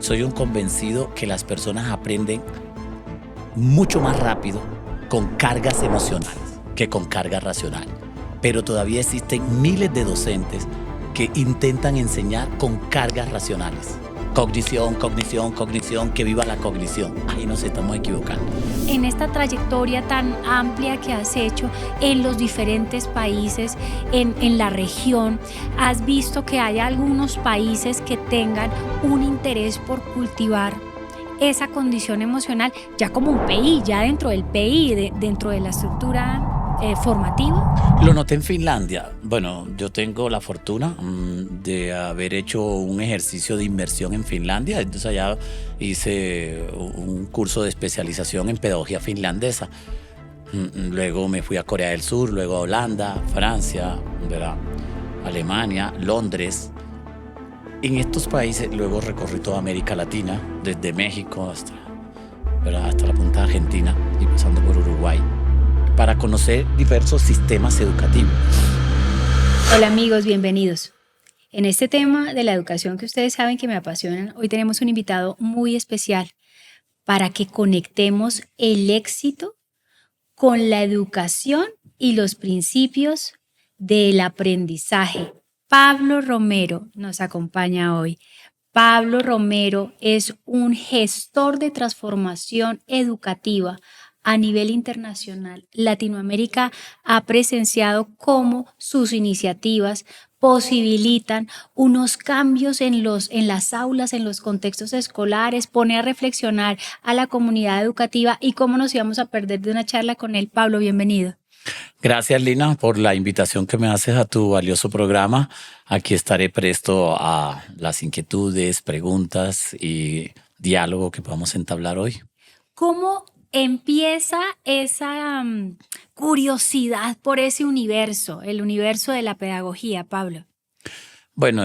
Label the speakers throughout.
Speaker 1: soy un convencido que las personas aprenden mucho más rápido con cargas emocionales que con carga racional. Pero todavía existen miles de docentes que intentan enseñar con cargas racionales. Cognición, cognición, cognición, que viva la cognición. Ahí nos estamos equivocando.
Speaker 2: En esta trayectoria tan amplia que has hecho en los diferentes países, en la región, ¿has visto que hay algunos países que tengan un interés por cultivar esa condición emocional ya como un PI, ya dentro del PI, dentro de la estructura formativa?
Speaker 1: Lo noté en Finlandia. Bueno, yo tengo la fortuna de haber hecho un ejercicio de inmersión en Finlandia. Entonces allá hice un curso de especialización en pedagogía finlandesa. Luego me fui a Corea del Sur, luego a Holanda, Francia, ¿verdad? Alemania, Londres. En estos países luego recorrí toda América Latina, desde México hasta la punta de Argentina y pasando por Uruguay, para conocer diversos sistemas educativos.
Speaker 2: Hola amigos, bienvenidos. En este tema de la educación que ustedes saben que me apasionan, hoy tenemos un invitado muy especial para que conectemos el éxito con la educación y los principios del aprendizaje. Pablo Romero nos acompaña hoy. Pablo Romero es un gestor de transformación educativa a nivel internacional. Latinoamérica ha presenciado cómo sus iniciativas posibilitan unos cambios en las aulas, en los contextos escolares, pone a reflexionar a la comunidad educativa y cómo nos íbamos a perder de una charla con él. Pablo, bienvenido.
Speaker 1: Gracias, Lina, por la invitación que me haces a tu valioso programa. Aquí estaré presto a las inquietudes, preguntas y diálogo que podamos entablar hoy.
Speaker 2: ¿Cómo empieza esa curiosidad por ese universo, el universo de la pedagogía, Pablo?
Speaker 1: Bueno,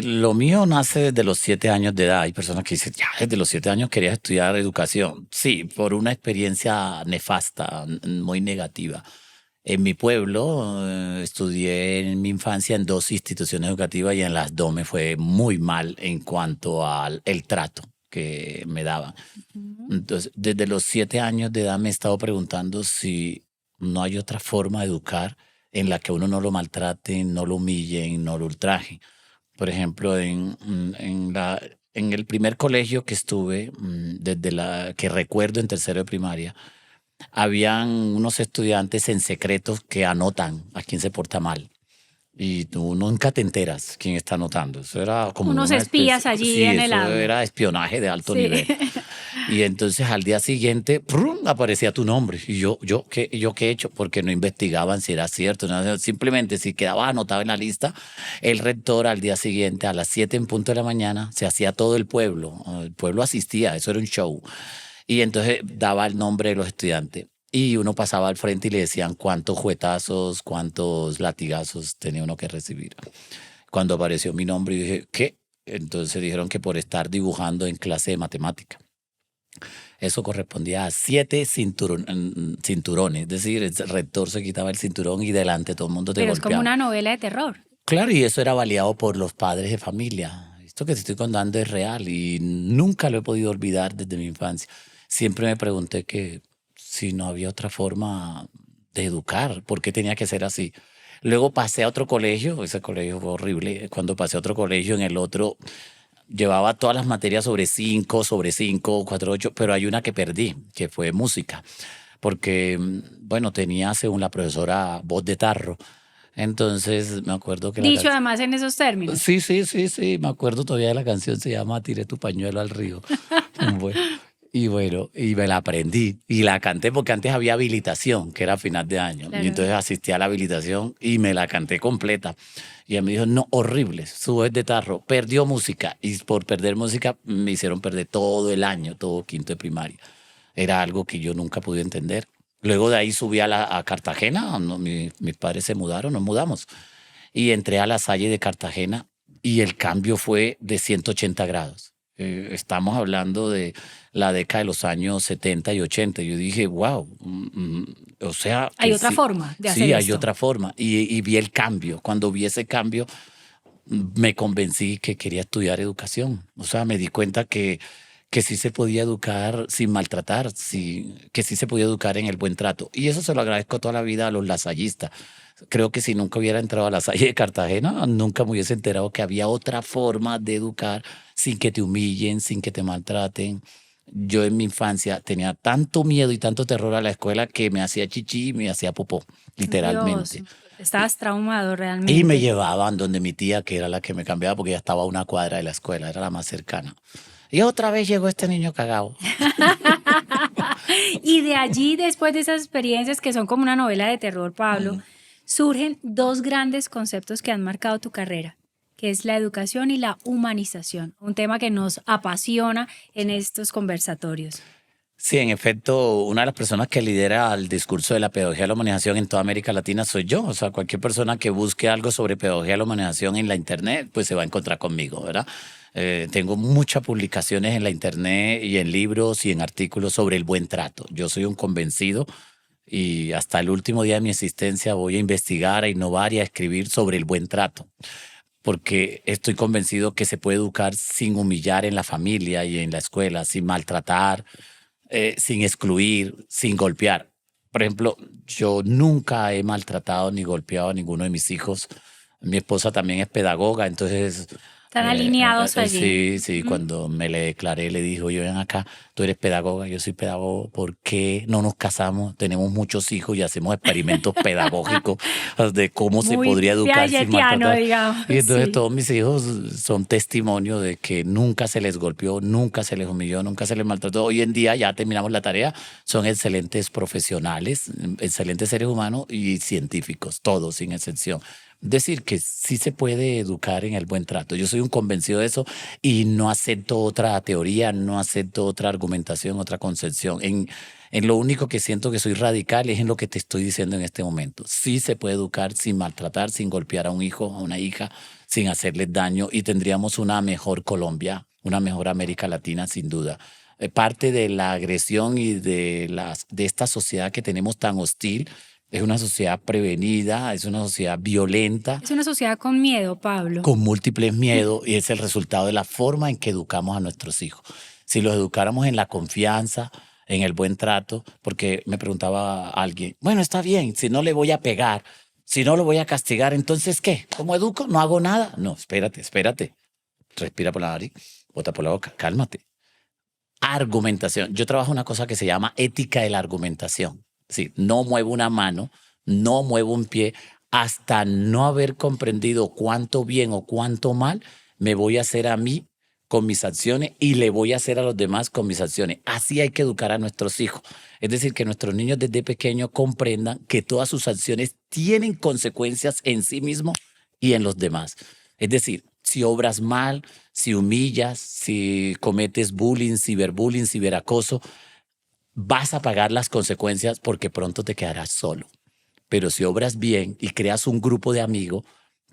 Speaker 1: lo mío nace desde los 7 años de edad. Hay personas que dicen, ya, desde los 7 años querías estudiar educación. Sí, por una experiencia nefasta, muy negativa. En mi pueblo estudié en mi infancia en 2 instituciones educativas y en las 2 me fue muy mal en cuanto al trato que me daban. Entonces, desde los 7 años de edad me he estado preguntando si no hay otra forma de educar en la que uno no lo maltrate, no lo humille, no lo ultraje. Por ejemplo, en el primer colegio que estuve, que recuerdo en tercero de primaria, habían unos estudiantes en secreto que anotan a quién se porta mal. Y tú nunca te enteras quién está anotando. Eso era como
Speaker 2: unos espías allí en el aula.
Speaker 1: Eso era espionaje de alto
Speaker 2: Sí.
Speaker 1: nivel. Y entonces al día siguiente ¡prum!, aparecía tu nombre. Y yo ¿qué he hecho? Porque no investigaban si era cierto. No, simplemente si quedaba anotado en la lista, el rector al día siguiente a las 7 en punto de la mañana se hacía todo el pueblo. El pueblo asistía, eso era un show. Y entonces daba el nombre de los estudiantes. Y uno pasaba al frente y le decían cuántos juetazos, cuántos latigazos tenía uno que recibir. Cuando apareció mi nombre, dije, ¿qué? Entonces dijeron que por estar dibujando en clase de matemática. Eso correspondía a 7 cinturones. Es decir, el rector se quitaba el cinturón y delante todo el mundo te
Speaker 2: Pero
Speaker 1: golpeaba.
Speaker 2: es como una novela de terror.
Speaker 1: Claro, y eso era validado por los padres de familia. Esto que te estoy contando es real y nunca lo he podido olvidar desde mi infancia. Siempre me pregunté que si no había otra forma de educar, ¿por qué tenía que ser así? Luego pasé a otro colegio, ese colegio fue horrible. Cuando pasé a otro colegio, en el otro llevaba todas las materias sobre 5, 4, 8, pero hay una que perdí, que fue música, porque, bueno, tenía, según la profesora, voz de tarro. Entonces me acuerdo que
Speaker 2: Dicho además en esos términos.
Speaker 1: Sí, me acuerdo todavía de la canción, se llama Tiré tu pañuelo al río. Y me la aprendí y la canté porque antes había habilitación, que era a final de año.
Speaker 2: Claro.
Speaker 1: Y entonces asistí a la habilitación y me la canté completa. Y ella me dijo, no, horrible, su voz de tarro, perdió música. Y por perder música me hicieron perder todo el año, todo quinto de primaria. Era algo que yo nunca pude entender. Luego de ahí subí a Cartagena, mis padres se mudaron, nos mudamos. Y entré a la Salle de Cartagena y el cambio fue de 180 grados. Estamos hablando de la década de los años 70 y 80. Yo dije, wow, o sea...
Speaker 2: Hay otra
Speaker 1: sí,
Speaker 2: forma de hacer
Speaker 1: sí,
Speaker 2: esto.
Speaker 1: hay otra forma. Y vi el cambio. Cuando vi ese cambio, me convencí que quería estudiar educación. O sea, me di cuenta que sí se podía educar sin maltratar, sí, que sí se podía educar en el buen trato. Y eso se lo agradezco toda la vida a los lasallistas. Creo que si nunca hubiera entrado a la Salle de Cartagena, nunca me hubiese enterado que había otra forma de educar sin que te humillen, sin que te maltraten. Yo en mi infancia tenía tanto miedo y tanto terror a la escuela que me hacía chichi y me hacía popó,
Speaker 2: Dios,
Speaker 1: literalmente.
Speaker 2: estabas traumado
Speaker 1: Y me
Speaker 2: realmente.
Speaker 1: llevaban donde mi tía, que era la que me cambiaba, porque ya estaba a una cuadra de la escuela, era la más cercana. Y otra vez llegó este niño cagado.
Speaker 2: Y de allí, después de esas experiencias que son como una novela de terror, Pablo, surgen dos grandes conceptos que han marcado tu carrera, que es la educación y la humanización, un tema que nos apasiona en estos conversatorios.
Speaker 1: Sí, en efecto, una de las personas que lidera el discurso de la pedagogía de la humanización en toda América Latina soy yo. O sea, cualquier persona que busque algo sobre pedagogía de la humanización en la Internet, pues se va a encontrar conmigo, ¿verdad? Tengo muchas publicaciones en la Internet y en libros y en artículos sobre el buen trato. Yo soy un convencido y hasta el último día de mi existencia voy a investigar, a innovar y a escribir sobre el buen trato, porque estoy convencido que se puede educar sin humillar en la familia y en la escuela, sin maltratar, sin excluir, sin golpear. Por ejemplo, yo nunca he maltratado ni golpeado a ninguno de mis hijos. Mi esposa también es pedagoga, entonces
Speaker 2: Están alineados allí.
Speaker 1: sí, sí, cuando me le declaré, le dijo, yo ven acá, tú eres pedagoga, yo soy pedagogo, ¿por qué no nos casamos? Tenemos muchos hijos y hacemos experimentos pedagógicos de cómo se
Speaker 2: Muy
Speaker 1: podría educar sin
Speaker 2: piagetiano,
Speaker 1: maltratar.
Speaker 2: digamos,
Speaker 1: Y entonces
Speaker 2: sí.
Speaker 1: todos mis hijos son testimonio de que nunca se les golpeó, nunca se les humilló, nunca se les maltrató. Hoy en día ya terminamos la tarea, son excelentes profesionales, excelentes seres humanos y científicos, todos sin excepción. Decir que sí se puede educar en el buen trato. Yo soy un convencido de eso y no acepto otra teoría, no acepto otra argumentación, otra concepción. En lo único que siento que soy radical es en lo que te estoy diciendo en este momento. Sí se puede educar sin maltratar, sin golpear a un hijo, a una hija, sin hacerles daño y tendríamos una mejor Colombia, una mejor América Latina sin duda. Parte de la agresión y de esta sociedad que tenemos tan hostil es una sociedad prevenida, es una sociedad violenta,
Speaker 2: Es una sociedad con miedo, Pablo.
Speaker 1: con múltiples miedos y es el resultado de la forma en que educamos a nuestros hijos. Si los educáramos en la confianza, en el buen trato, porque me preguntaba alguien, bueno, está bien, si no le voy a pegar, si no lo voy a castigar, entonces ¿qué? ¿Cómo educo? No hago nada. No, espérate, espérate. Respira por la nariz, bota por la boca, cálmate. Argumentación. Yo trabajo una cosa que se llama ética de la argumentación. Sí, no muevo una mano, no muevo un pie hasta no haber comprendido cuánto bien o cuánto mal me voy a hacer a mí con mis acciones y le voy a hacer a los demás con mis acciones. Así hay que educar a nuestros hijos. Es decir, que nuestros niños desde pequeños comprendan que todas sus acciones tienen consecuencias en sí mismos y en los demás. Es decir, si obras mal, si humillas, si cometes bullying, ciberbullying, ciberacoso, vas a pagar las consecuencias porque pronto te quedarás solo. Pero si obras bien y creas un grupo de amigos,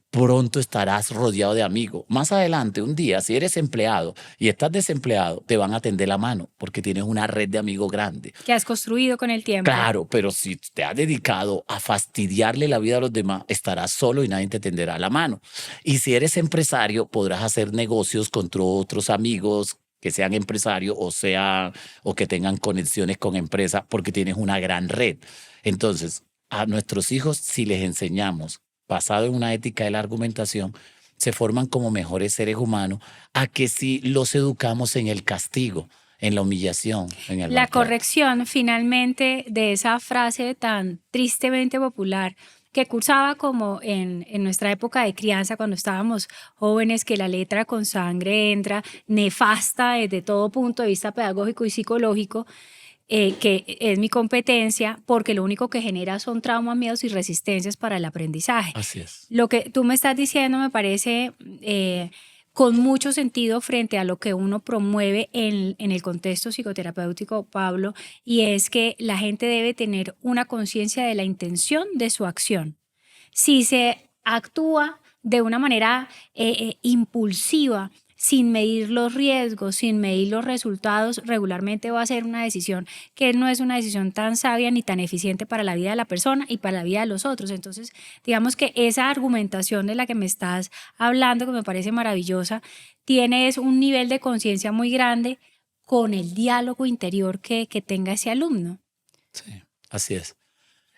Speaker 1: pronto estarás rodeado de amigos. Más adelante, un día, si eres empleado y estás desempleado, te van a tender la mano porque tienes una red de amigos grande.
Speaker 2: Que has construido con el tiempo.
Speaker 1: Claro, pero si te has dedicado a fastidiarle la vida a los demás, estarás solo y nadie te tenderá la mano. Y si eres empresario, podrás hacer negocios con otros amigos que sean empresarios o que tengan conexiones con empresas porque tienes una gran red. Entonces, a nuestros hijos, si les enseñamos, basado en una ética de la argumentación, se forman como mejores seres humanos a que si los educamos en el castigo, en la humillación, en el
Speaker 2: La
Speaker 1: maltrato.
Speaker 2: corrección finalmente de esa frase tan tristemente popular que cursaba como en nuestra época de crianza cuando estábamos jóvenes, que la letra con sangre entra, nefasta desde todo punto de vista pedagógico y psicológico, que es mi competencia, porque lo único que genera son traumas, miedos y resistencias para el aprendizaje.
Speaker 1: Así es.
Speaker 2: Lo que tú me estás diciendo me parece con mucho sentido frente a lo que uno promueve en el contexto psicoterapéutico, Pablo, y es que la gente debe tener una conciencia de la intención de su acción. Si se actúa de una manera impulsiva, sin medir los riesgos, sin medir los resultados, regularmente va a ser una decisión que no es una decisión tan sabia ni tan eficiente para la vida de la persona y para la vida de los otros. Entonces, digamos que esa argumentación de la que me estás hablando, que me parece maravillosa, tienes un nivel de conciencia muy grande con el diálogo interior que tenga ese alumno.
Speaker 1: Sí, así es.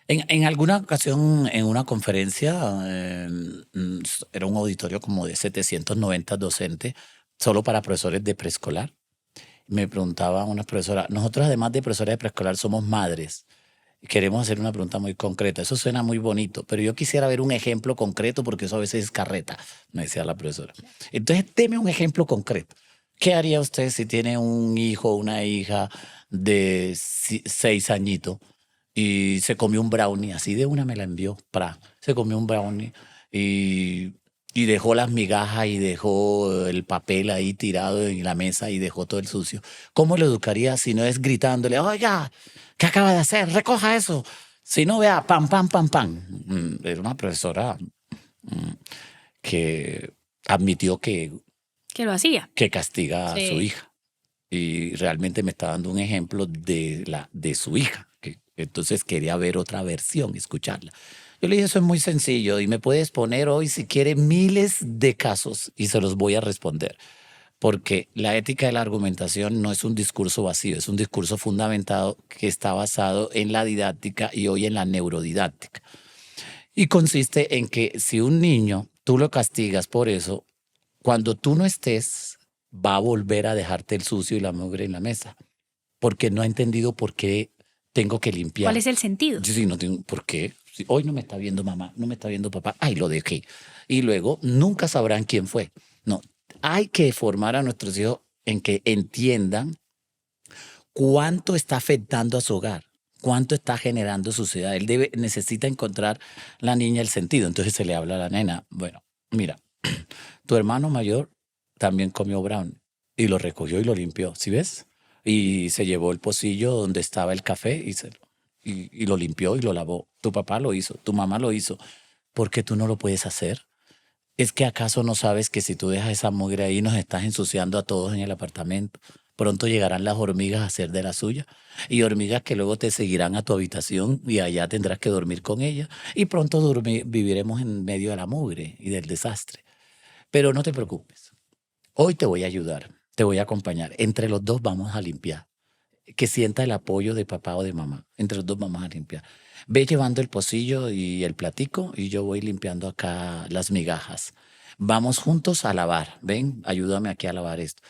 Speaker 1: En alguna ocasión, en una conferencia, era un auditorio como de 790 docentes, solo para profesores de preescolar. Me preguntaba una profesora, nosotros además de profesores de preescolar somos madres. Queremos hacer una pregunta muy concreta. Eso suena muy bonito, pero yo quisiera ver un ejemplo concreto porque eso a veces es carreta, me decía la profesora. Entonces, deme un ejemplo concreto. ¿Qué haría usted si tiene un hijo o una hija de 6 añitos y se comió un brownie? Así de una me la envió, se comió un brownie y dejó las migajas y dejó el papel ahí tirado en la mesa y dejó todo el sucio. ¿Cómo lo educaría si no es gritándole, oiga, ¿qué acaba de hacer? Recoja eso. Si no, vea, pam, pam, pam, pam. Era una profesora que admitió que
Speaker 2: lo hacía.
Speaker 1: Que castiga a
Speaker 2: Sí.
Speaker 1: su hija. Y realmente me está dando un ejemplo de su hija. Entonces quería ver otra versión, escucharla. Yo le dije, eso es muy sencillo y me puedes poner hoy, si quiere, miles de casos y se los voy a responder. Porque la ética de la argumentación no es un discurso vacío, es un discurso fundamentado que está basado en la didáctica y hoy en la neurodidáctica. Y consiste en que si un niño tú lo castigas por eso, cuando tú no estés, va a volver a dejarte el sucio y la mugre en la mesa. Porque no ha entendido por qué tengo que limpiar.
Speaker 2: ¿Cuál es el sentido?
Speaker 1: Sí, no tengo, ¿por qué? Si hoy no me está viendo mamá, no me está viendo papá, ay, lo dejé. Y luego nunca sabrán quién fue. No, hay que formar a nuestros hijos en que entiendan cuánto está afectando a su hogar, cuánto está generando suciedad. Necesita encontrar la niña el sentido. Entonces se le habla a la nena, bueno, mira, tu hermano mayor también comió brown y lo recogió y lo limpió, ¿sí ves? Y se llevó el pocillo donde estaba el café y lo limpió y lo lavó. Tu papá lo hizo, tu mamá lo hizo. ¿Por qué tú no lo puedes hacer? ¿Es que acaso no sabes que si tú dejas esa mugre ahí nos estás ensuciando a todos en el apartamento? Pronto llegarán las hormigas a hacer de la suya y hormigas que luego te seguirán a tu habitación y allá tendrás que dormir con ellas y pronto viviremos en medio de la mugre y del desastre. Pero no te preocupes. Hoy te voy a ayudar, te voy a acompañar. Entre los dos vamos a limpiar. Que sienta el apoyo de papá o de mamá. Entre los dos vamos a limpiar. Ve llevando el pocillo y el platico y yo voy limpiando acá las migajas. Vamos juntos a lavar. Ven, ayúdame aquí a lavar esto.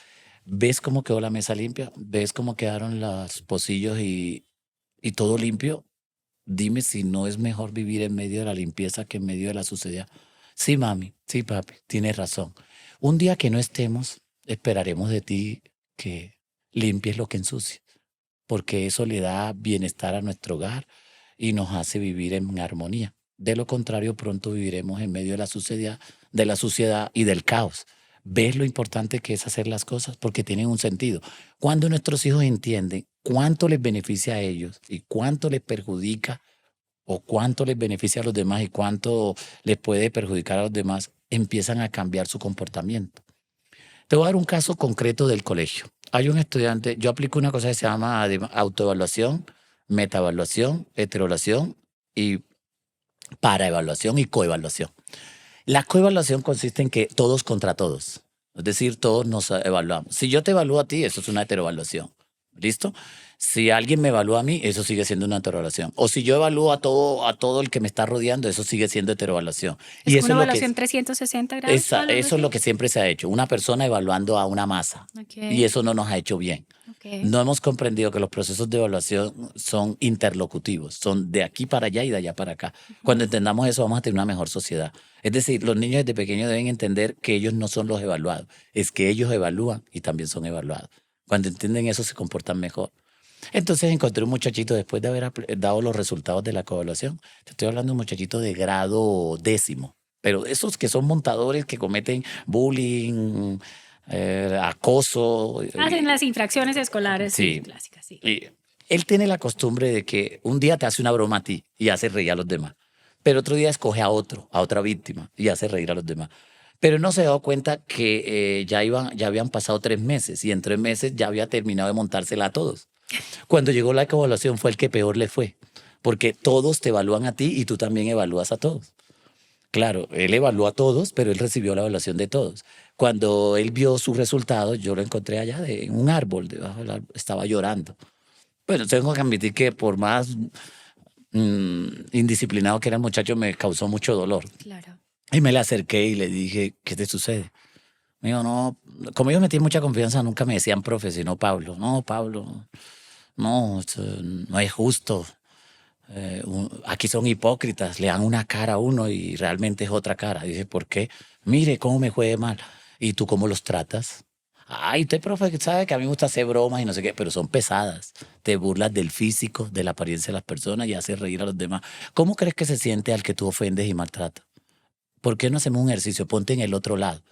Speaker 1: ¿Ves cómo quedó la mesa limpia? ¿Ves cómo quedaron los pocillos y todo limpio? Dime si no es mejor vivir en medio de la limpieza que en medio de la suciedad. Sí, mami, sí, papi, tienes razón. Un día que no estemos, esperaremos de ti que limpies lo que ensucia, porque eso le da bienestar a nuestro hogar y nos hace vivir en armonía. De lo contrario, pronto viviremos en medio de la suciedad y del caos. ¿Ves lo importante que es hacer las cosas? Porque tienen un sentido. Cuando nuestros hijos entienden cuánto les beneficia a ellos y cuánto les perjudica o cuánto les beneficia a los demás y cuánto les puede perjudicar a los demás, empiezan a cambiar su comportamiento. Te voy a dar un caso concreto del colegio. Hay un estudiante, yo aplico una cosa que se llama autoevaluación, metaevaluación, heteroevaluación y paraevaluación y coevaluación. La coevaluación consiste en que todos contra todos, es decir, todos nos evaluamos. Si yo te evalúo a ti, eso es una heteroevaluación. ¿Listo? Si alguien me evalúa a mí, eso sigue siendo una heteroevaluación. O si yo evalúo a todo el que me está rodeando, eso sigue siendo heteroevaluación.
Speaker 2: ¿Es una evaluación 360 grados?
Speaker 1: Eso es lo que siempre se ha hecho. Una persona evaluando a una masa.
Speaker 2: Okay.
Speaker 1: Y eso no nos ha hecho bien.
Speaker 2: Okay.
Speaker 1: No hemos comprendido que los procesos de evaluación son interlocutivos, son de aquí para allá y de allá para acá. Cuando entendamos eso, vamos a tener una mejor sociedad. Es decir, los niños desde pequeños deben entender que ellos no son los evaluados, es que ellos evalúan y también son evaluados. Cuando entienden eso, se comportan mejor. Entonces encontré un muchachito, después de haber dado los resultados de la coevaluación, te estoy hablando de un muchachito de grado 10º, pero esos que son montadores que cometen bullying, acoso.
Speaker 2: Hacen las infracciones escolares,
Speaker 1: sí,
Speaker 2: clásicas, sí.
Speaker 1: Y él tiene la costumbre de que un día te hace una broma a ti y hace reír a los demás, pero otro día escoge a otra víctima y hace reír a los demás. Pero él no se dio cuenta que ya habían pasado 3 meses y en 3 meses ya había terminado de montársela a todos. Cuando llegó la evaluación fue el que peor le fue, porque todos te evalúan a ti y tú también evalúas a todos. Claro, él evaluó a todos, pero él recibió la evaluación de todos. Cuando él vio sus resultados, yo lo encontré allá en un árbol, debajo del árbol, estaba llorando. Bueno, tengo que admitir que por más indisciplinado que era el muchacho, me causó mucho dolor.
Speaker 2: Claro.
Speaker 1: Y me le acerqué y le dije, ¿qué te sucede? Me dijo, no, como ellos me tienen mucha confianza, nunca me decían profe, sino Pablo. No, Pablo, no, esto no es justo. Aquí son hipócritas, le dan una cara a uno y realmente es otra cara. Dice, ¿por qué? Mire cómo me juegue mal. ¿Y tú cómo los tratas? Ay, usted, profe, sabe que a mí me gusta hacer bromas y no sé qué, pero son pesadas. Te burlas del físico, de la apariencia de las personas y haces reír a los demás. ¿Cómo crees que se siente al que tú ofendes y maltratas? ¿Por qué no hacemos un ejercicio? Ponte en el otro lado.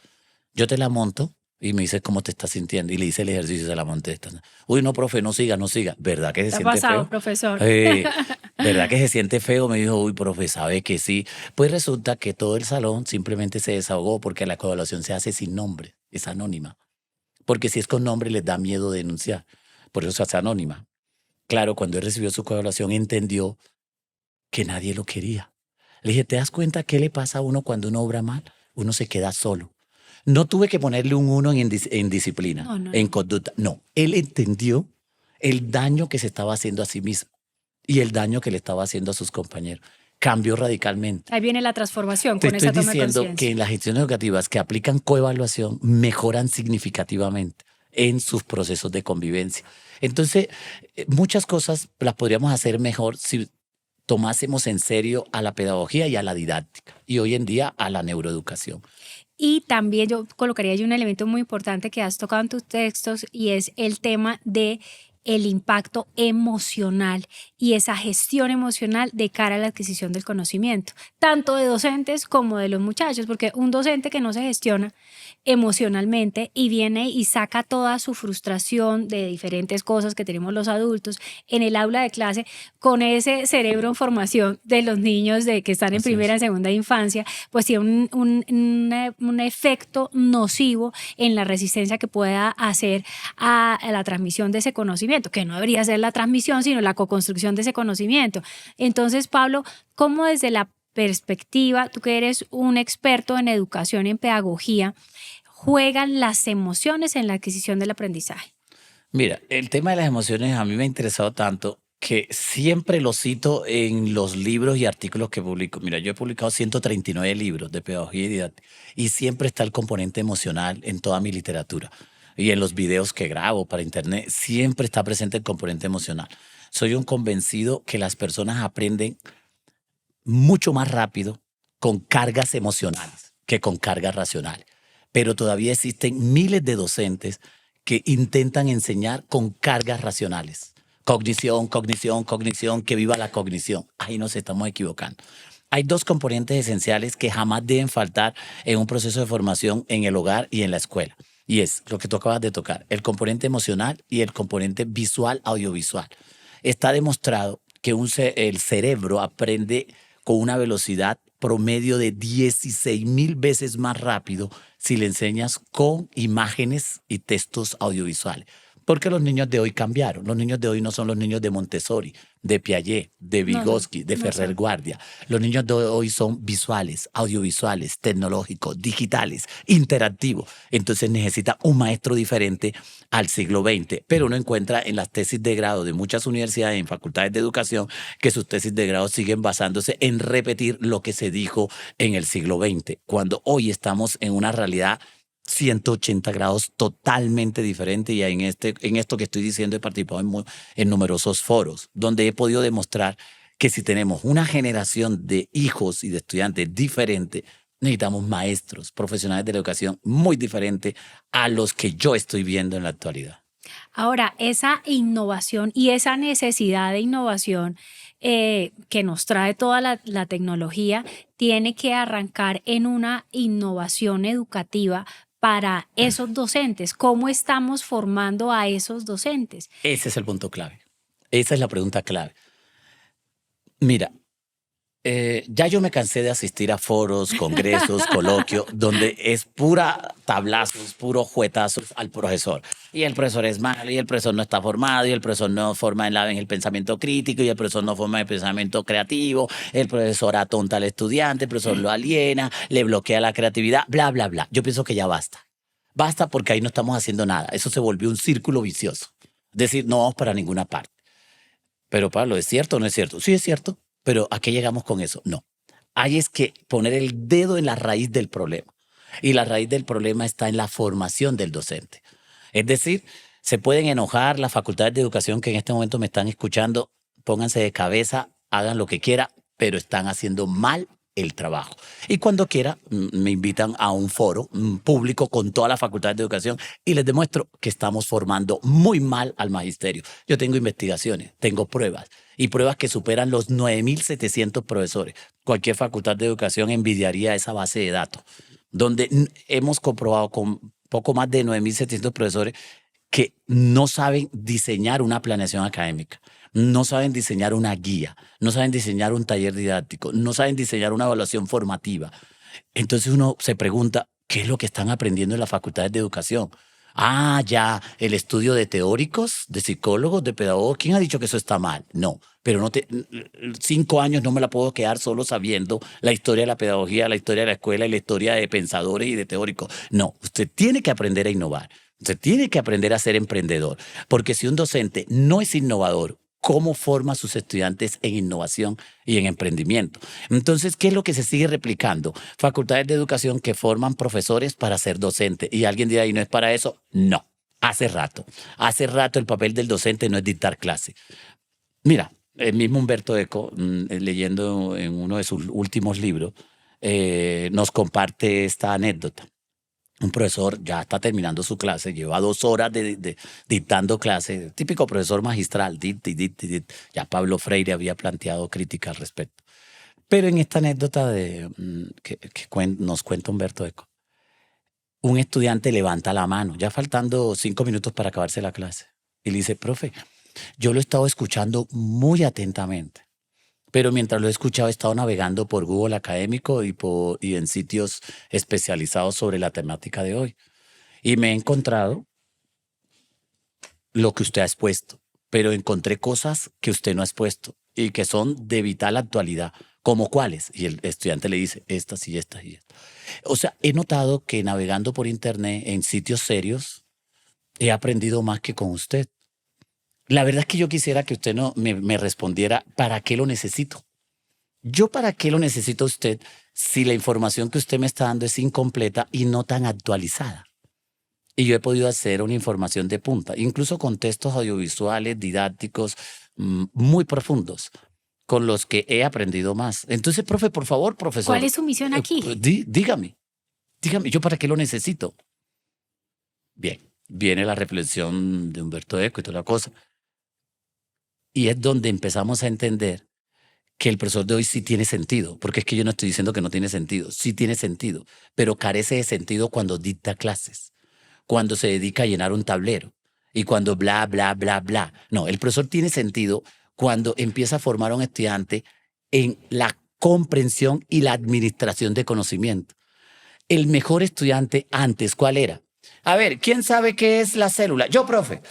Speaker 1: Yo te la monto y me dices cómo te estás sintiendo. Y le hice el ejercicio y se la monté. Uy, no, profe, no siga, no siga. ¿Verdad que se
Speaker 2: ¿Qué ha
Speaker 1: siente
Speaker 2: pasado,
Speaker 1: feo?
Speaker 2: profesor?
Speaker 1: ¿Verdad que se siente feo? Me dijo, uy, profe, sabe que sí. Pues resulta que todo el salón simplemente se desahogó porque la evaluación se hace sin nombre, es anónima. Porque si es con nombre les da miedo denunciar. Por eso se hace anónima. Claro, cuando él recibió su evaluación entendió que nadie lo quería. Le dije, ¿te das cuenta qué le pasa a uno cuando uno obra mal? Uno se queda solo. No tuve que ponerle un 1 en disciplina,
Speaker 2: No, no,
Speaker 1: en
Speaker 2: no.
Speaker 1: conducta. No, él entendió el daño que se estaba haciendo a sí mismo y el daño que le estaba haciendo a sus compañeros. Cambió radicalmente.
Speaker 2: Ahí viene la transformación
Speaker 1: Te
Speaker 2: con
Speaker 1: estoy
Speaker 2: esa toma de
Speaker 1: diciendo que
Speaker 2: conciencia.
Speaker 1: en las gestiones educativas que aplican coevaluación mejoran significativamente en sus procesos de convivencia. Entonces, muchas cosas las podríamos hacer mejor si tomásemos en serio a la pedagogía y a la didáctica y hoy en día a la neuroeducación.
Speaker 2: Y también yo colocaría allí un elemento muy importante que has tocado en tus textos y es el tema de el impacto emocional y esa gestión emocional de cara a la adquisición del conocimiento, tanto de docentes como de los muchachos, porque un docente que no se gestiona emocionalmente y viene y saca toda su frustración de diferentes cosas que tenemos los adultos en el aula de clase con ese cerebro en formación de los niños de que están en
Speaker 1: Así
Speaker 2: primera y
Speaker 1: es.
Speaker 2: segunda infancia, pues tiene un efecto nocivo en la resistencia que pueda hacer a la transmisión de ese conocimiento, que no debería ser la transmisión, sino la co-construcción de ese conocimiento. Entonces, Pablo, ¿cómo desde la perspectiva, tú que eres un experto en educación y en pedagogía, juegan las emociones en la adquisición del aprendizaje?
Speaker 1: Mira, el tema de las emociones a mí me ha interesado tanto que siempre lo cito en los libros y artículos que publico. Mira, yo he publicado 139 libros de pedagogía y didáctica y siempre está el componente emocional en toda mi literatura. Y en los videos que grabo para internet siempre está presente el componente emocional. Soy un convencido que las personas aprenden mucho más rápido con cargas emocionales que con cargas racionales. Pero todavía existen miles de docentes que intentan enseñar con cargas racionales. Cognición, cognición, cognición, que viva la cognición. Ahí nos estamos equivocando. Hay dos componentes esenciales que jamás deben faltar en un proceso de formación en el hogar y en la escuela. Y es lo que tú acabas de tocar, el componente emocional y el componente visual audiovisual. Está demostrado que el cerebro aprende con una velocidad promedio de 16,000 veces más rápido si le enseñas con imágenes y textos audiovisuales. Porque los niños de hoy cambiaron. Los niños de hoy no son los niños de Montessori, de Piaget, de
Speaker 2: No son,
Speaker 1: Vygotsky, de
Speaker 2: no
Speaker 1: Ferrer
Speaker 2: son.
Speaker 1: Guardia. Los niños de hoy son visuales, audiovisuales, tecnológicos, digitales, interactivos. Entonces necesita un maestro diferente al siglo XX. Pero uno encuentra en las tesis de grado de muchas universidades, en facultades de educación, que sus tesis de grado siguen basándose en repetir lo que se dijo en el siglo XX, cuando hoy estamos en una realidad 180 grados totalmente diferente y en esto que estoy diciendo he participado en numerosos foros donde he podido demostrar que si tenemos una generación de hijos y de estudiantes diferente, necesitamos maestros, profesionales de la educación muy diferentes a los que yo estoy viendo en la actualidad.
Speaker 2: Ahora, esa innovación y esa necesidad de innovación que nos trae toda la tecnología tiene que arrancar en una innovación educativa para esos docentes. ¿Cómo estamos formando a esos docentes?
Speaker 1: Ese es el punto clave. Esa es la pregunta clave. Mira, Ya yo me cansé de asistir a foros, congresos, coloquios, donde es pura tablazos, puros juetazos al profesor. Y el profesor es malo, y el profesor no está formado, y el profesor no forma en el pensamiento crítico, y el profesor no forma en el pensamiento creativo, el profesor atonta al estudiante, el profesor lo aliena, le bloquea la creatividad, bla, bla, bla. Yo pienso que ya basta. Basta porque ahí no estamos haciendo nada. Eso se volvió un círculo vicioso. Es decir, no vamos para ninguna parte. Pero Pablo, ¿es cierto o no es cierto? Sí, es cierto. Pero ¿a qué llegamos con eso? No. Hay es que poner el dedo en la raíz del problema. Y la raíz del problema está en la formación del docente. Es decir, se pueden enojar las facultades de educación que en este momento me están escuchando, pónganse de cabeza, hagan lo que quieran, pero están haciendo mal el trabajo. Y cuando quiera, me invitan a un foro público con todas las facultades de educación y les demuestro que estamos formando muy mal al magisterio. Yo tengo investigaciones, tengo pruebas y pruebas que superan los 9.700 profesores. Cualquier facultad de educación envidiaría esa base de datos, donde hemos comprobado con poco más de 9.700 profesores que no saben diseñar una planeación académica, no saben diseñar una guía, no saben diseñar un taller didáctico, no saben diseñar una evaluación formativa. Entonces uno se pregunta, ¿qué es lo que están aprendiendo en las facultades de educación? Ah, ya, el estudio de teóricos, de psicólogos, de pedagogos. ¿Quién ha dicho que eso está mal? No, pero 5 años no me la puedo quedar solo sabiendo la historia de la pedagogía, la historia de la escuela y la historia de pensadores y de teóricos. No, usted tiene que aprender a innovar. Usted tiene que aprender a ser emprendedor, porque si un docente no es innovador, ¿cómo forma a sus estudiantes en innovación y en emprendimiento? Entonces, ¿qué es lo que se sigue replicando? Facultades de educación que forman profesores para ser docentes. Y alguien dirá, ¿y no es para eso? No, hace rato. Hace rato el papel del docente no es dictar clase. Mira, el mismo Humberto Eco, leyendo en uno de sus últimos libros, nos comparte esta anécdota. Un profesor ya está terminando su clase, lleva 2 horas dictando clase, típico profesor magistral, ya Pablo Freire había planteado crítica al respecto. Pero en esta anécdota nos cuenta Humberto Eco, un estudiante levanta la mano, ya faltando 5 minutos para acabarse la clase, y le dice, profe, yo lo he estado escuchando muy atentamente. Pero mientras lo he escuchado, he estado navegando por Google Académico y en sitios especializados sobre la temática de hoy. Y me he encontrado lo que usted ha expuesto, pero encontré cosas que usted no ha expuesto y que son de vital actualidad. ¿Como cuáles? Y el estudiante le dice, estas y estas y estas. O sea, he notado que navegando por internet en sitios serios, he aprendido más que con usted. La verdad es que yo quisiera que usted me respondiera, ¿para qué lo necesito? ¿Yo para qué lo necesito a usted si la información que usted me está dando es incompleta y no tan actualizada? Y yo he podido hacer una información de punta, incluso con textos audiovisuales, didácticos, muy profundos, con los que he aprendido más. Entonces, profe, por favor, profesor.
Speaker 2: ¿Cuál es su misión aquí?
Speaker 1: Dígame, ¿yo para qué lo necesito? Bien, viene la reflexión de Humberto Eco y toda la cosa. Y es donde empezamos a entender que el profesor de hoy sí tiene sentido, porque es que yo no estoy diciendo que no tiene sentido, sí tiene sentido, pero carece de sentido cuando dicta clases, cuando se dedica a llenar un tablero y cuando bla, bla, bla, bla. No, el profesor tiene sentido cuando empieza a formar a un estudiante en la comprensión y la administración de conocimiento. El mejor estudiante antes, ¿cuál era? A ver, ¿quién sabe qué es la célula? Yo, profe.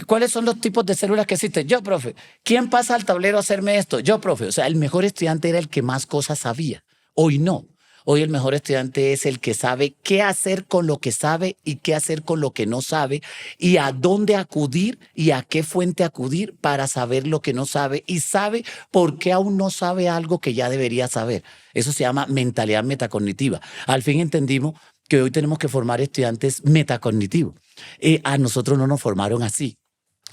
Speaker 1: ¿Cuáles son los tipos de células que existen? Yo, profe. ¿Quién pasa al tablero a hacerme esto? Yo, profe. O sea, el mejor estudiante era el que más cosas sabía. Hoy no. Hoy el mejor estudiante es el que sabe qué hacer con lo que sabe y qué hacer con lo que no sabe y a dónde acudir y a qué fuente acudir para saber lo que no sabe y sabe por qué aún no sabe algo que ya debería saber. Eso se llama mentalidad metacognitiva. Al fin entendimos que hoy tenemos que formar estudiantes metacognitivos. A nosotros no nos formaron así,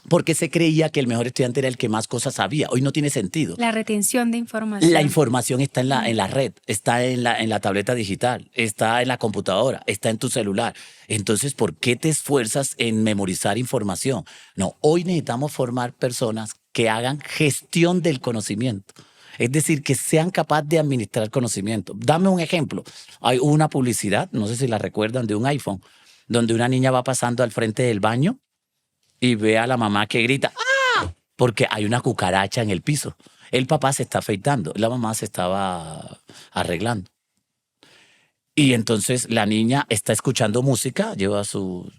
Speaker 1: porque se creía que el mejor estudiante era el que más cosas sabía. Hoy no tiene sentido.
Speaker 2: La retención de información.
Speaker 1: La información está en la red, está en la tableta digital, está en la computadora, está en tu celular. Entonces, ¿por qué te esfuerzas en memorizar información? No, hoy necesitamos formar personas que hagan gestión del conocimiento. Es decir, que sean capaces de administrar conocimiento. Dame un ejemplo. Hay una publicidad, no sé si la recuerdan, de un iPhone, donde una niña va pasando al frente del baño y ve a la mamá que grita, ¡ah!, porque hay una cucaracha en el piso. El papá se está afeitando, la mamá se estaba arreglando. Y entonces la niña está escuchando música, lleva su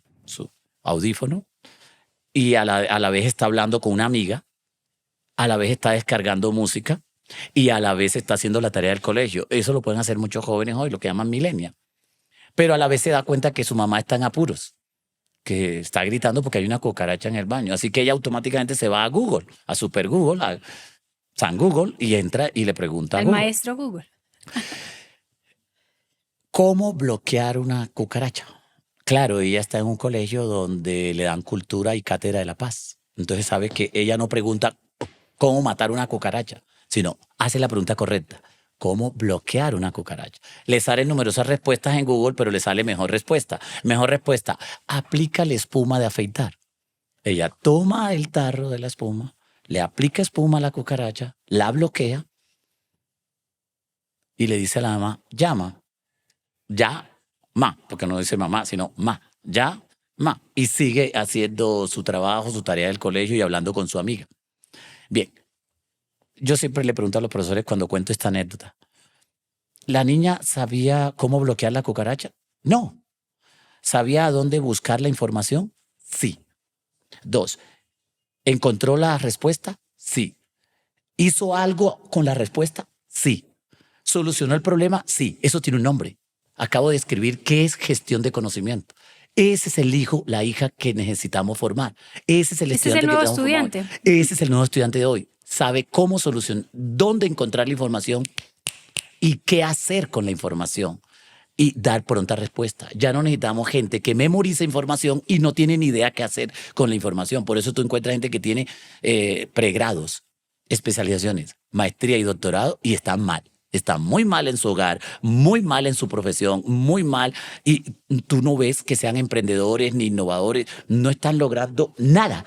Speaker 1: audífono y a la vez está hablando con una amiga, a la vez está descargando música y a la vez está haciendo la tarea del colegio. Eso lo pueden hacer muchos jóvenes hoy, lo que llaman millennials. Pero a la vez se da cuenta que su mamá está en apuros, que está gritando porque hay una cucaracha en el baño. Así que ella automáticamente se va a Google, a Super Google, a San Google, y entra y le pregunta a
Speaker 2: El
Speaker 1: Google,
Speaker 2: maestro Google.
Speaker 1: ¿cómo bloquear una cucaracha? Claro, ella está en un colegio donde le dan cultura y cátedra de la paz. Entonces sabe que ella no pregunta cómo matar una cucaracha, sino hace la pregunta correcta. ¿Cómo bloquear una cucaracha? Le salen numerosas respuestas en Google, pero le sale mejor respuesta. Mejor respuesta, aplica la espuma de afeitar. Ella toma el tarro de la espuma, le aplica espuma a la cucaracha, la bloquea y le dice a la mamá, llama, ya, ma, porque no dice mamá, sino ma, ya, ma. Y sigue haciendo su trabajo, su tarea del colegio y hablando con su amiga. Bien, yo siempre le pregunto a los profesores cuando cuento esta anécdota, ¿la niña sabía cómo bloquear la cucaracha? No. ¿Sabía a dónde buscar la información? Sí. 2. ¿Encontró la respuesta? Sí. ¿Hizo algo con la respuesta? Sí. ¿Solucionó el problema? Sí. Eso tiene un nombre. Acabo de escribir qué es gestión de conocimiento. Ese es el hijo, la hija que necesitamos formar. Ese es el
Speaker 2: Este es
Speaker 1: estudiante
Speaker 2: el
Speaker 1: que
Speaker 2: nuevo
Speaker 1: tenemos que formar
Speaker 2: estudiante.
Speaker 1: hoy. Ese es el nuevo estudiante de hoy. Sabe cómo solucionar, dónde encontrar la información y qué hacer con la información y dar pronta respuesta. Ya no necesitamos gente que memoriza información y no tiene ni idea qué hacer con la información. Por eso tú encuentras gente que tiene pregrados, especializaciones, maestría y doctorado y están mal. Están muy mal en su hogar, muy mal en su profesión, muy mal. Y tú no ves que sean emprendedores ni innovadores, no están logrando nada.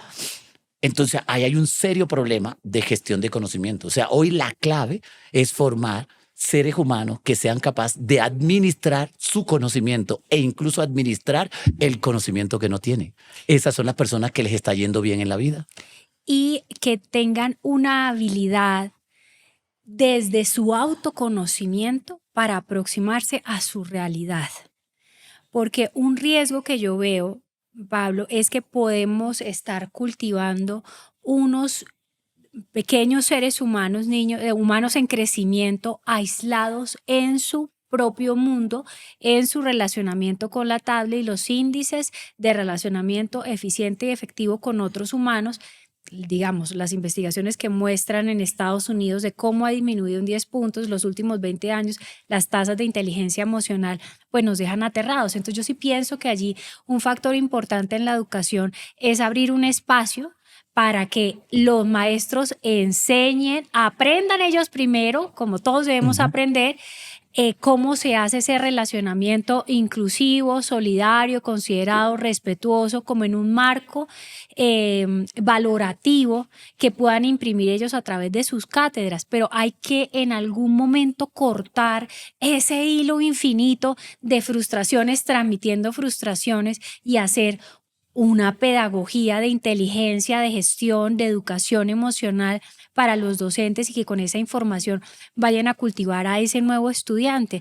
Speaker 1: Entonces, ahí hay un serio problema de gestión de conocimiento. O sea, hoy la clave es formar seres humanos que sean capaces de administrar su conocimiento e incluso administrar el conocimiento que no tienen. Esas son las personas que les está yendo bien en la vida.
Speaker 2: Y que tengan una habilidad desde su autoconocimiento para aproximarse a su realidad. Porque un riesgo que yo veo, Pablo, es que podemos estar cultivando unos pequeños seres humanos, niños, humanos en crecimiento, aislados en su propio mundo, en su relacionamiento con la tablet y los índices de relacionamiento eficiente y efectivo con otros humanos. Digamos, las investigaciones que muestran en Estados Unidos de cómo ha disminuido en 10 puntos los últimos 20 años las tasas de inteligencia emocional, pues nos dejan aterrados. Entonces yo sí pienso que allí un factor importante en la educación es abrir un espacio para que los maestros enseñen, aprendan ellos primero, como todos debemos aprender, cómo se hace ese relacionamiento inclusivo, solidario, considerado, respetuoso, como en un marco valorativo que puedan imprimir ellos a través de sus cátedras, pero hay que en algún momento cortar ese hilo infinito de frustraciones, transmitiendo frustraciones y hacer una pedagogía de inteligencia, de gestión, de educación emocional para los docentes y que con esa información vayan a cultivar a ese nuevo estudiante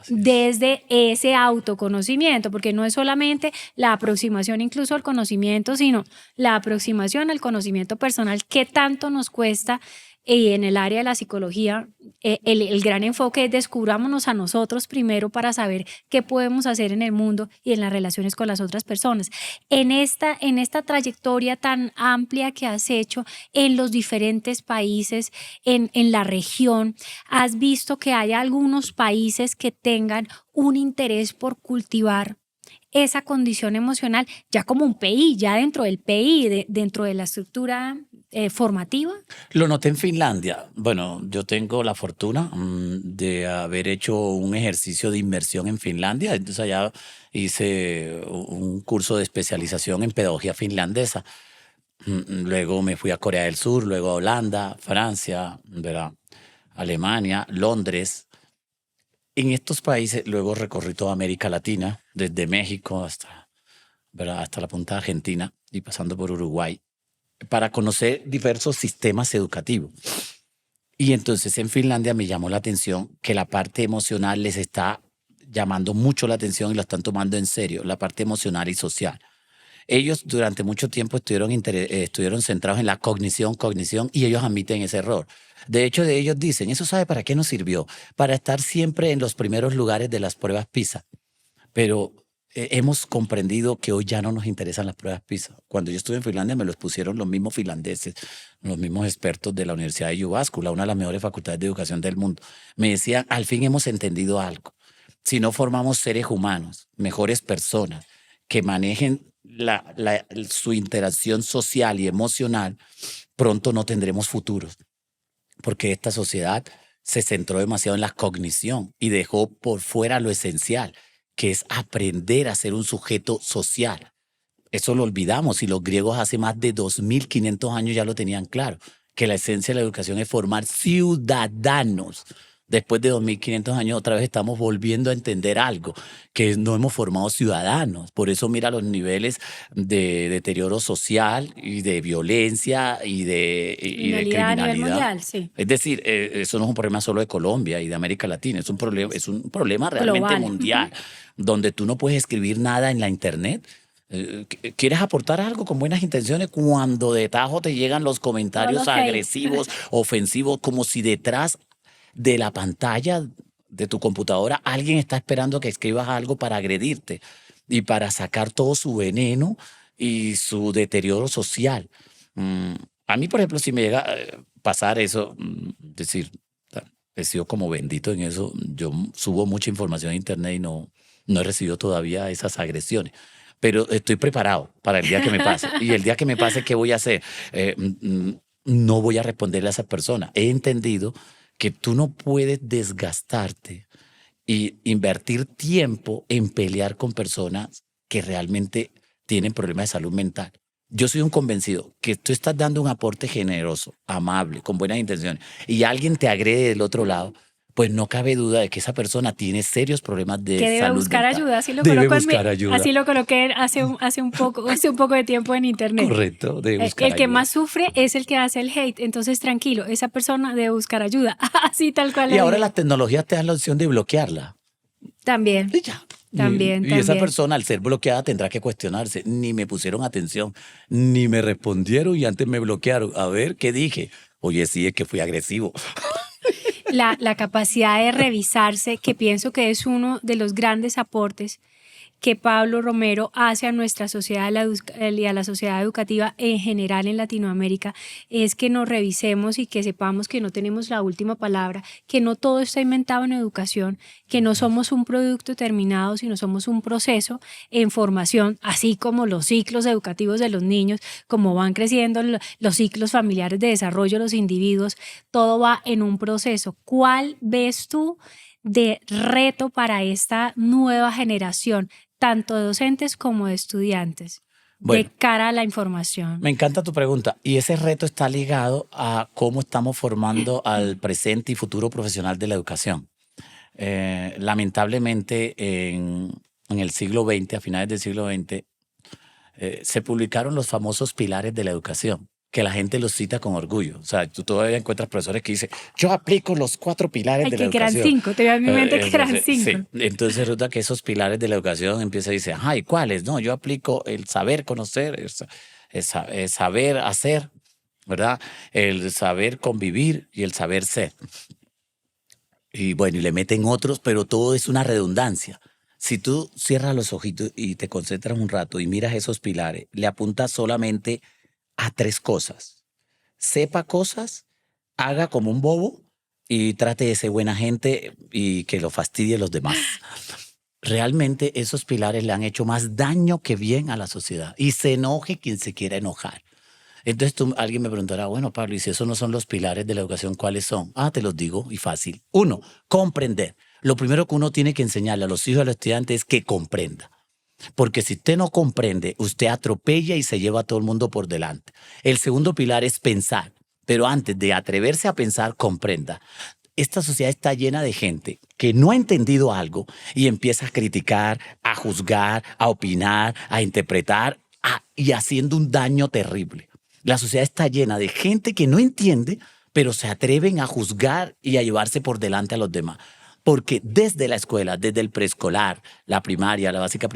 Speaker 2: desde ese autoconocimiento, porque no es solamente la aproximación incluso al conocimiento, sino la aproximación al conocimiento personal que tanto nos cuesta. Y en el área de la psicología, el gran enfoque es descubrámonos a nosotros primero para saber qué podemos hacer en el mundo y en las relaciones con las otras personas. En esta trayectoria tan amplia que has hecho en los diferentes países, en la región, ¿has visto que hay algunos países que tengan un interés por cultivar esa condición emocional ya como un PI, ya dentro del PI, dentro de la estructura formativa?
Speaker 1: Lo noté en Finlandia. Bueno, yo tengo la fortuna de haber hecho un ejercicio de inmersión en Finlandia. Entonces allá hice un curso de especialización en pedagogía finlandesa. Luego me fui a Corea del Sur, luego a Holanda, Francia, ¿verdad? Alemania, Londres. En estos países luego recorrí toda América Latina, desde México hasta, ¿verdad? Hasta la punta de Argentina y pasando por Uruguay, para conocer diversos sistemas educativos. Y entonces en Finlandia me llamó la atención que la parte emocional les está llamando mucho la atención y la están tomando en serio, la parte emocional y social. Ellos durante mucho tiempo estuvieron centrados en la cognición, y ellos admiten ese error. De hecho, de ellos dicen, ¿eso sabe para qué nos sirvió? Para estar siempre en los primeros lugares de las pruebas PISA. Pero hemos comprendido que hoy ya no nos interesan las pruebas PISA. Cuando yo estuve en Finlandia me los pusieron los mismos finlandeses, los mismos expertos de la Universidad de Jyväskylä, una de las mejores facultades de educación del mundo. Me decían, al fin hemos entendido algo. Si no formamos seres humanos, mejores personas, que manejen su interacción social y emocional, pronto no tendremos futuros, porque esta sociedad se centró demasiado en la cognición y dejó por fuera lo esencial, que es aprender a ser un sujeto social. Eso lo olvidamos y los griegos hace más de 2500 años ya lo tenían claro, que la esencia de la educación es formar ciudadanos. Después de 2500 años otra vez estamos volviendo a entender algo, que no hemos formado ciudadanos. Por eso mira los niveles de deterioro social y de violencia y de criminalidad
Speaker 2: a nivel mundial, sí.
Speaker 1: Es decir, eso no es un problema solo de Colombia y de América Latina, es un problema realmente
Speaker 2: global,
Speaker 1: mundial, donde tú no puedes escribir nada en la internet. ¿Quieres aportar algo con buenas intenciones cuando de tajo te llegan los comentarios agresivos, ofensivos, como si detrás de la pantalla de tu computadora alguien está esperando que escribas algo para agredirte y para sacar todo su veneno y su deterioro social? A mí, por ejemplo, si me llega a pasar eso, decir, he sido como bendito en eso, yo subo mucha información a internet y no he recibido todavía esas agresiones. Pero estoy preparado para el día que me pase. Y el día que me pase, ¿qué voy a hacer? No voy a responderle a esa persona. He entendido que tú no puedes desgastarte y invertir tiempo en pelear con personas que realmente tienen problemas de salud mental. Yo soy un convencido que tú estás dando un aporte generoso, amable, con buenas intenciones, y alguien te agrede del otro lado, pues no cabe duda de que esa persona tiene serios problemas de salud mental.
Speaker 2: Que debe buscar ayuda. Así lo coloqué hace un poco de tiempo en internet.
Speaker 1: Correcto, debe buscar
Speaker 2: El que
Speaker 1: ayuda.
Speaker 2: más sufre es el que hace el hate. Entonces, tranquilo, esa persona debe buscar ayuda. Así tal cual.
Speaker 1: Y ahora las tecnologías te dan la opción de bloquearla.
Speaker 2: También.
Speaker 1: Y ya.
Speaker 2: También.
Speaker 1: Y esa persona, al ser bloqueada, tendrá que cuestionarse. Ni me pusieron atención, ni me respondieron y antes me bloquearon. A ver, ¿qué dije? Oye, sí, es que fui agresivo.
Speaker 2: La capacidad de revisarse, que pienso que es uno de los grandes aportes que Pablo Romero hace a nuestra sociedad y a la sociedad educativa en general en Latinoamérica, es que nos revisemos y que sepamos que no tenemos la última palabra, que no todo está inventado en educación, que no somos un producto terminado, sino somos un proceso en formación, así como los ciclos educativos de los niños, como van creciendo los ciclos familiares de desarrollo de los individuos, todo va en un proceso. ¿Cuál ves tú de reto para esta nueva generación, tanto de docentes como de estudiantes, de cara a la información?
Speaker 1: Me encanta tu pregunta. Y ese reto está ligado a cómo estamos formando al presente y futuro profesional de la educación. Lamentablemente, en el siglo XX, a finales del siglo XX, se publicaron los famosos pilares de la educación, que la gente los cita con orgullo. O sea, tú todavía encuentras profesores que dicen, yo aplico los 4 pilares de la educación.
Speaker 2: Que eran 5, te veo en mi mente que eran 5.
Speaker 1: Sí. Entonces resulta que esos pilares de la educación empieza a decir, ¿y cuáles? No, yo aplico el saber conocer, el saber hacer, ¿verdad? El saber convivir y el saber ser. Y bueno, y le meten otros, pero todo es una redundancia. Si tú cierras los ojitos y te concentras un rato y miras esos pilares, le apuntas solamente a 3 cosas. Sepa cosas, haga como un bobo y trate de ser buena gente y que lo fastidie a los demás. Realmente esos pilares le han hecho más daño que bien a la sociedad. Y se enoje quien se quiera enojar. Entonces alguien me preguntará, bueno, Pablo, y si esos no son los pilares de la educación, ¿cuáles son? Te los digo y fácil. 1, comprender. Lo primero que uno tiene que enseñarle a los hijos y a los estudiantes es que comprenda. Porque si usted no comprende, usted atropella y se lleva a todo el mundo por delante. El segundo pilar es pensar, pero antes de atreverse a pensar, comprenda. Esta sociedad está llena de gente que no ha entendido algo y empieza a criticar, a juzgar, a opinar, a interpretar y haciendo un daño terrible. La sociedad está llena de gente que no entiende, pero se atreven a juzgar y a llevarse por delante a los demás. Porque desde la escuela, desde el preescolar, la primaria, la básica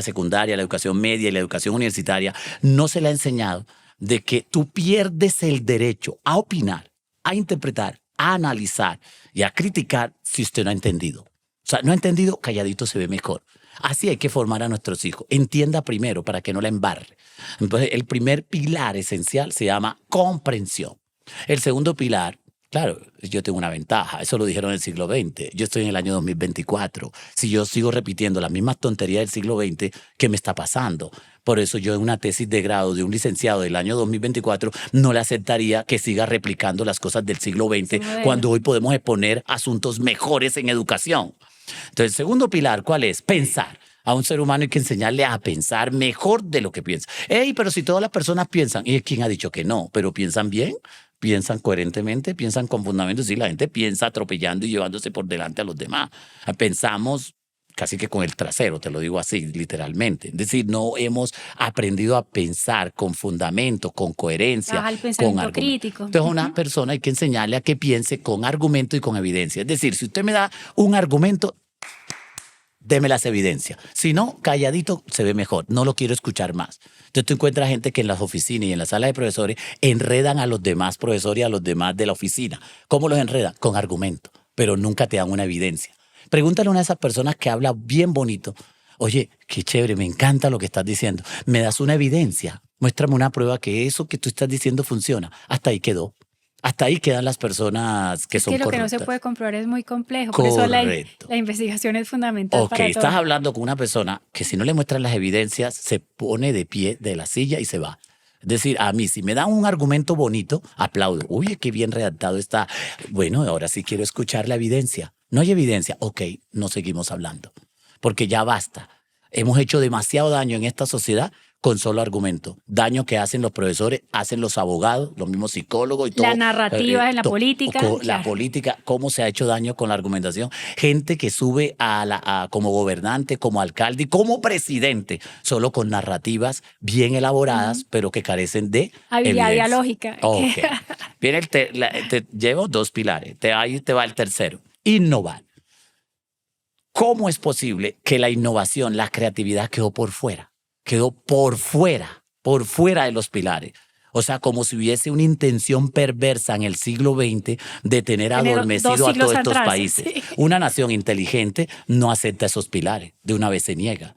Speaker 1: secundaria, la educación media y la educación universitaria, no se le ha enseñado de que tú pierdes el derecho a opinar, a interpretar, a analizar y a criticar si usted no ha entendido. O sea, no ha entendido, calladito se ve mejor. Así hay que formar a nuestros hijos. Entienda primero para que no la embarre. Entonces, el primer pilar esencial se llama comprensión. El segundo pilar, claro, yo tengo una ventaja, eso lo dijeron en el siglo XX, yo estoy en el año 2024. Si yo sigo repitiendo las mismas tonterías del siglo XX, ¿qué me está pasando? Por eso yo en una tesis de grado de un licenciado del año 2024 no le aceptaría que siga replicando las cosas del siglo XX cuando hoy podemos exponer asuntos mejores en educación. Entonces, el segundo pilar, ¿cuál es? Pensar. A un ser humano hay que enseñarle a pensar mejor de lo que piensa. Ey, pero si todas las personas piensan, ¿y quién ha dicho que no? ¿Pero piensan bien? ¿Piensan coherentemente? ¿Piensan con fundamentos? Sí, la gente piensa atropellando y llevándose por delante a los demás. Pensamos casi que con el trasero, te lo digo así, literalmente. Es decir, no hemos aprendido a pensar con fundamento, con coherencia,
Speaker 2: el pensamiento
Speaker 1: con argumento.
Speaker 2: crítico.
Speaker 1: Entonces, a una persona hay que enseñarle a que piense con argumento y con evidencia. Es decir, si usted me da un argumento, deme las evidencias. Si no, calladito se ve mejor. No lo quiero escuchar más. Entonces tú encuentras gente que en las oficinas y en la sala de profesores enredan a los demás profesores y a los demás de la oficina. ¿Cómo los enredan? Con argumento, pero nunca te dan una evidencia. Pregúntale a una de esas personas que habla bien bonito. Oye, qué chévere, me encanta lo que estás diciendo. ¿Me das una evidencia? Muéstrame una prueba que eso que tú estás diciendo funciona. Hasta ahí quedó. Hasta ahí quedan las personas que son
Speaker 2: lo
Speaker 1: corruptas.
Speaker 2: Que no se puede comprobar es muy complejo.
Speaker 1: Correcto.
Speaker 2: Por eso la investigación es fundamental para todo.
Speaker 1: Estás hablando con una persona que si no le muestran las evidencias se pone de pie de la silla y se va. Es decir, a mí si me dan un argumento bonito, aplaudo. Uy, qué bien redactado está. Bueno, ahora sí quiero escuchar la evidencia. No hay evidencia. Ok, no seguimos hablando. Porque ya basta. Hemos hecho demasiado daño en esta sociedad con solo argumento. Daño que hacen los profesores, hacen los abogados, los mismos psicólogos y todo.
Speaker 2: La narrativa en la política.
Speaker 1: La política, cómo se ha hecho daño con la argumentación. Gente que sube como gobernante, como alcalde y como presidente, solo con narrativas bien elaboradas, pero que carecen de
Speaker 2: habilidad
Speaker 1: evidencia.
Speaker 2: dialógica.
Speaker 1: Ok. Viene te llevo dos pilares. Ahí te va el tercero. Innovar. ¿Cómo es posible que la innovación, la creatividad quedó por fuera? Quedó por fuera de los pilares. O sea, como si hubiese una intención perversa en el siglo XX de tener adormecido a todos estos países. Sí. Una nación inteligente no acepta esos pilares, de una vez se niega.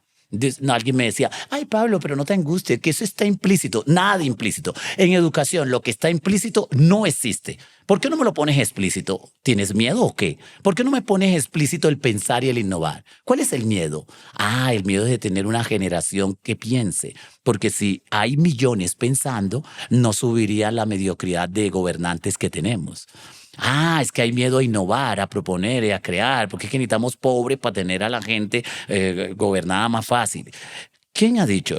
Speaker 1: Alguien me decía, ay Pablo, pero no te angusties, que eso está implícito. Nada implícito. En educación lo que está implícito no existe. ¿Por qué no me lo pones explícito? ¿Tienes miedo o qué? ¿Por qué no me pones explícito el pensar y el innovar? ¿Cuál es el miedo? El miedo es de tener una generación que piense. Porque si hay millones pensando, no subiría la mediocridad de gobernantes que tenemos. Es que hay miedo a innovar, a proponer y a crear, porque es que necesitamos pobres para tener a la gente gobernada más fácil. ¿Quién ha dicho?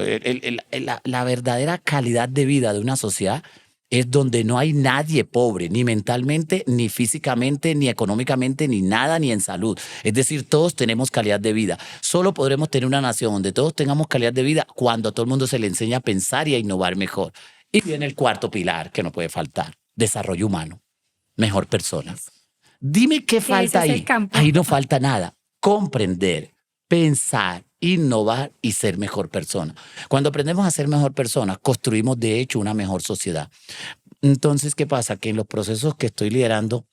Speaker 1: La verdadera calidad de vida de una sociedad es donde no hay nadie pobre, ni mentalmente, ni físicamente, ni económicamente, ni nada, ni en salud. Es decir, todos tenemos calidad de vida. Solo podremos tener una nación donde todos tengamos calidad de vida cuando a todo el mundo se le enseña a pensar y a innovar mejor. Y viene el cuarto pilar que no puede faltar, desarrollo humano. Mejor persona. Dime qué falta ahí. Ahí no falta nada. Comprender, pensar, innovar y ser mejor persona. Cuando aprendemos a ser mejor persona, construimos de hecho una mejor sociedad. Entonces, ¿qué pasa? Que en los procesos que estoy liderando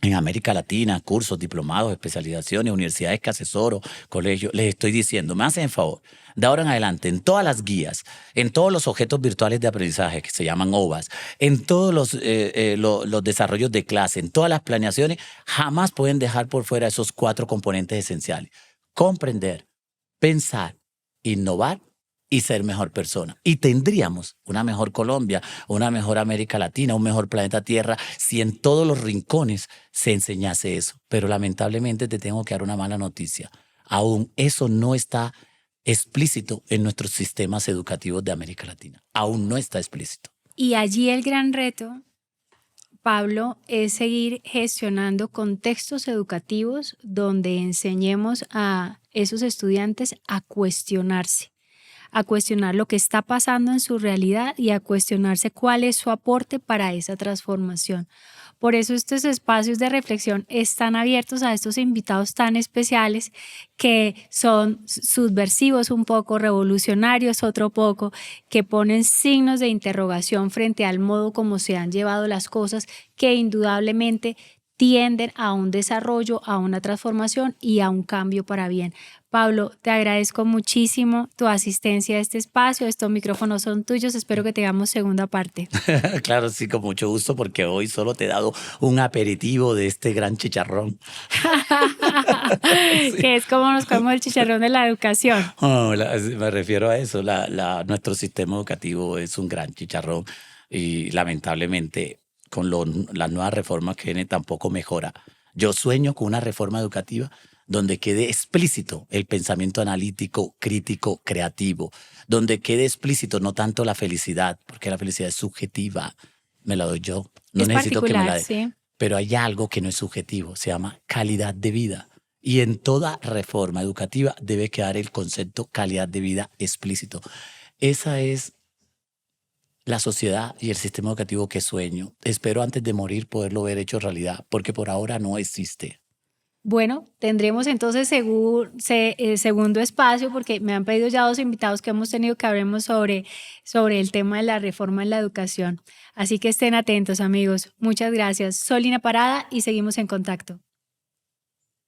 Speaker 1: en América Latina, cursos, diplomados, especializaciones, universidades que asesoro, colegios, les estoy diciendo, me hacen el favor, de ahora en adelante, en todas las guías, en todos los objetos virtuales de aprendizaje que se llaman OVAs, en todos los desarrollos de clase, en todas las planeaciones, jamás pueden dejar por fuera esos 4 componentes esenciales. Comprender, pensar, innovar y ser mejor persona. Y tendríamos una mejor Colombia, una mejor América Latina, un mejor planeta Tierra, si en todos los rincones se enseñase eso. Pero lamentablemente te tengo que dar una mala noticia. Aún eso no está explícito en nuestros sistemas educativos de América Latina. Aún no está explícito.
Speaker 2: Y allí el gran reto, Pablo, es seguir gestionando contextos educativos donde enseñemos a esos estudiantes a cuestionarse, a cuestionar lo que está pasando en su realidad y a cuestionarse cuál es su aporte para esa transformación. Por eso estos espacios de reflexión están abiertos a estos invitados tan especiales que son subversivos un poco, revolucionarios otro poco, que ponen signos de interrogación frente al modo como se han llevado las cosas, que indudablemente tienden a un desarrollo, a una transformación y a un cambio para bien. Pablo, te agradezco muchísimo tu asistencia a este espacio. Estos micrófonos son tuyos. Espero que tengamos segunda parte.
Speaker 1: Claro, sí, con mucho gusto, porque hoy solo te he dado un aperitivo de este gran chicharrón. Sí.
Speaker 2: Que es como nos comemos el chicharrón de la educación.
Speaker 1: Oh, me refiero a eso. Nuestro sistema educativo es un gran chicharrón y lamentablemente con las nuevas reformas que vienen tampoco mejora. Yo sueño con una reforma educativa donde quede explícito el pensamiento analítico, crítico, creativo, donde quede explícito no tanto la felicidad, porque la felicidad es subjetiva, me la doy yo, no
Speaker 2: Es
Speaker 1: necesito que me la dé,
Speaker 2: sí.
Speaker 1: pero hay algo que no es subjetivo, se llama calidad de vida. Y en toda reforma educativa debe quedar el concepto calidad de vida explícito. Esa es la sociedad y el sistema educativo que sueño. Espero antes de morir poderlo ver hecho realidad, porque por ahora no existe.
Speaker 2: Bueno, tendremos entonces segundo espacio, porque me han pedido ya 2 invitados que hemos tenido que hablemos sobre el tema de la reforma en la educación. Así que estén atentos, amigos. Muchas gracias. Soy Lina Parada y seguimos en contacto.